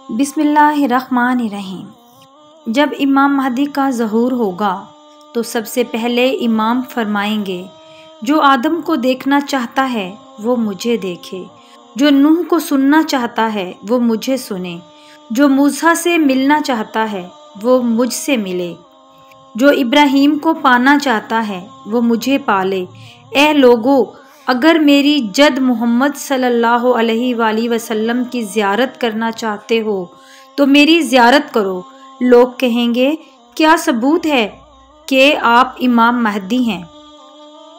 बिस्मिल्लाहिर्रहमानिर्रहीम। जब इमाम महदी का ज़हूर होगा तो सबसे पहले इमाम फरमाएंगे, जो आदम को देखना चाहता है वो मुझे देखे, जो नूह को सुनना चाहता है वो मुझे सुने, जो मूसा से मिलना चाहता है वो मुझसे मिले, जो इब्राहीम को पाना चाहता है वो मुझे पाले। ए लोगो, अगर मेरी जद मोहम्मद सल्लल्लाहु अलैहि वसल्लम की ज़ियारत करना चाहते हो तो मेरी ज़ियारत करो। लोग कहेंगे, क्या सबूत है कि आप इमाम महदी हैं?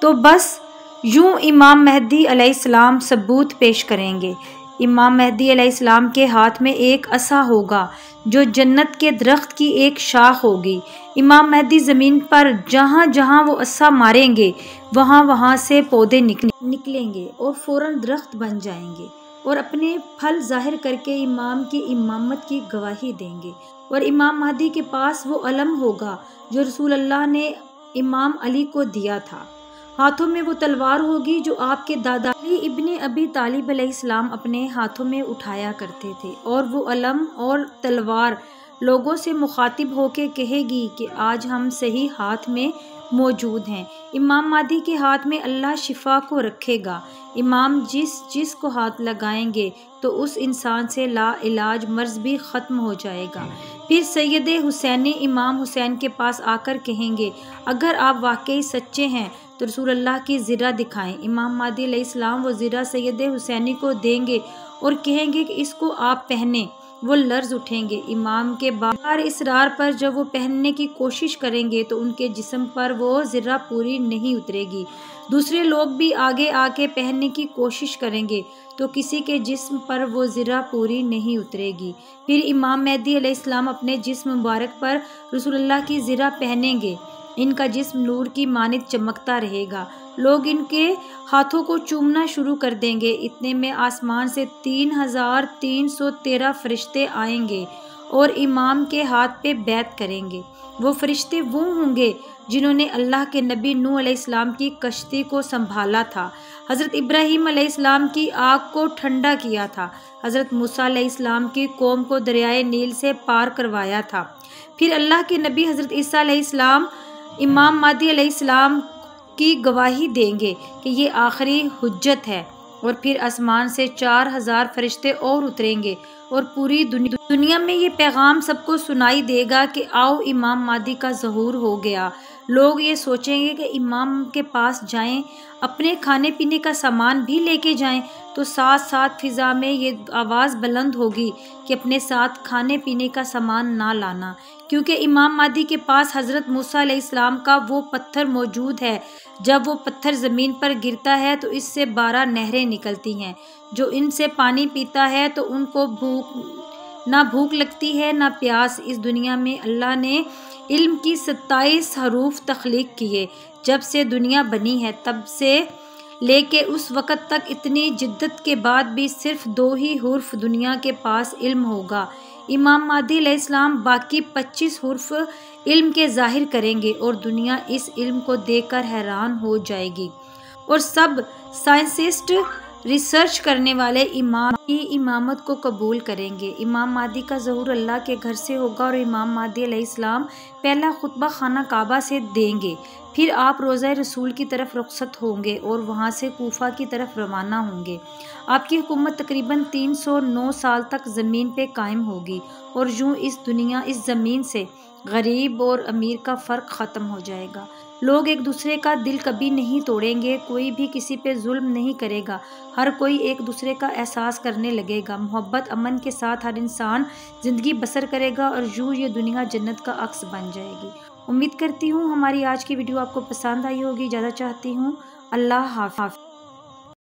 तो बस यूं इमाम महदी अलैहिस्सलाम सबूत पेश करेंगे। इमाम महदी अलैहिस्सलाम के हाथ में एक असा होगा जो जन्नत के दरख्त की एक शाख होगी। इमाम महदी ज़मीन पर जहाँ जहाँ वो असा मारेंगे वहाँ वहाँ से पौधे निकलेंगे और फ़ौरन दरख्त बन जाएंगे और अपने फल ज़ाहिर करके इमाम की इमामत की गवाही देंगे। और इमाम महदी के पास वो अलम होगा जो रसूल अल्लाह ने इमाम अली को दिया था। हाथों में वो तलवार होगी जो आपके दादा अली इब्ने अबी तालिब अलैहिस्सलाम अपने हाथों में उठाया करते थे। और वो अलम और तलवार लोगों से मुखातिब होके कहेगी कि आज हम सही हाथ में मौजूद हैं। इमाम महदी के हाथ में अल्लाह शिफा को रखेगा। इमाम जिस को हाथ लगाएंगे तो उस इंसान से ला इलाज मर्ज भी ख़त्म हो जाएगा। फिर सैयद हुसैनी इमाम हुसैन के पास आकर कहेंगे, अगर आप वाकई सच्चे हैं तो रसूल अल्लाह की ज़िरा दिखाएं। इमाम महदी अलैहिस्सलाम वो ज़िरा सैयद हुसैनी को देंगे और कहेंगे कि इसको आप पहने। वो लर्ज उठेंगे। इमाम के बार इसरार पर जब वो पहनने की कोशिश करेंगे तो उनके जिस्म पर वो ज़िरा पूरी नहीं उतरेगी। दूसरे लोग भी आगे आके पहनने की कोशिश करेंगे तो किसी के जिस्म पर वो ज़िरा पूरी नहीं उतरेगी। फिर इमाम महदी अलैहिस्सलाम अपने जिस्म मुबारक पर रसूलुल्लाह की ज़िरा पहनेंगे। इनका जिस्म नूर की मानित चमकता रहेगा। लोग इनके हाथों को चूमना शुरू कर देंगे। इतने में आसमान से 3313 फरिश्ते आएंगे और इमाम के हाथ पे बैत करेंगे। वो फरिश्ते वो होंगे जिन्होंने अल्लाह के नबी नूह अलैहिस्सलाम की कश्ती को संभाला था, हज़रत इब्राहीम अलैहिस्सलाम की आग को ठंडा किया था, हज़रत मूसा अलैहिस्सलाम की कौम को दरियाए नील से पार करवाया था। फिर अल्लाह के नबी हज़रत ईसा अलैहिस्सलाम इमाम महदी अलैहिस्सलाम की गवाही देंगे कि ये आखिरी हुज्जत है। और फिर आसमान से 4000 फरिश्ते और उतरेंगे और पूरी दुनिया में ये पैगाम सबको सुनाई देगा कि आओ इमाम महदी का ज़हूर हो गया। लोग ये सोचेंगे कि इमाम के पास जाएं, अपने खाने पीने का सामान भी लेके जाएं। तो साथ साथ फ़िज़ा में ये आवाज़ बुलंद होगी कि अपने साथ खाने पीने का सामान ना लाना, क्योंकि इमाम महदी के पास हज़रत मूसा अलैहिस्सलाम का वो पत्थर मौजूद है। जब वो पत्थर ज़मीन पर गिरता है तो इससे 12 नहरें निकलती हैं। जो इनसे पानी पीता है तो उनको ना भूख लगती है ना प्यास। इस दुनिया में अल्लाह ने इल्म की 27 हरूफ तख्लीक किए। जब से दुनिया बनी है तब से लेके उस वक़्त तक इतनी जिद्दत के बाद भी सिर्फ 2 ही हुर्फ दुनिया के पास इल्म होगा। इमाम महदी अलैहिस्सलाम बाकी 25 हुर्फ इल्म के ज़ाहिर करेंगे और दुनिया इस इल्म को देखकर हैरान हो जाएगी। और सब साइंटिस्ट रिसर्च करने वाले इमाम की इमामत को कबूल करेंगे। इमाम महदी का ज़हूर अल्लाह के घर से होगा और इमाम महदी अलैहिस्सलाम पहला खुतबा खाना काबा से देंगे। फिर आप रोज़ा रसूल की तरफ रुखसत होंगे और वहाँ से कूफा की तरफ रवाना होंगे। आपकी हुकूमत तकरीबन 309 साल तक ज़मीन पे कायम होगी और यूँ इस ज़मीन से गरीब और अमीर का फ़र्क ख़त्म हो जाएगा। लोग एक दूसरे का दिल कभी नहीं तोड़ेंगे, कोई भी किसी पे जुल्म नहीं करेगा, हर कोई एक दूसरे का एहसास करने लगेगा। मोहब्बत अमन के साथ हर इंसान ज़िंदगी बसर करेगा और यूँ ये दुनिया जन्नत का अक्स बन जाएगी। उम्मीद करती हूँ हमारी आज की वीडियो आपको पसंद आई होगी। ज़्यादा चाहती हूँ। अल्लाह हाफ़िज़।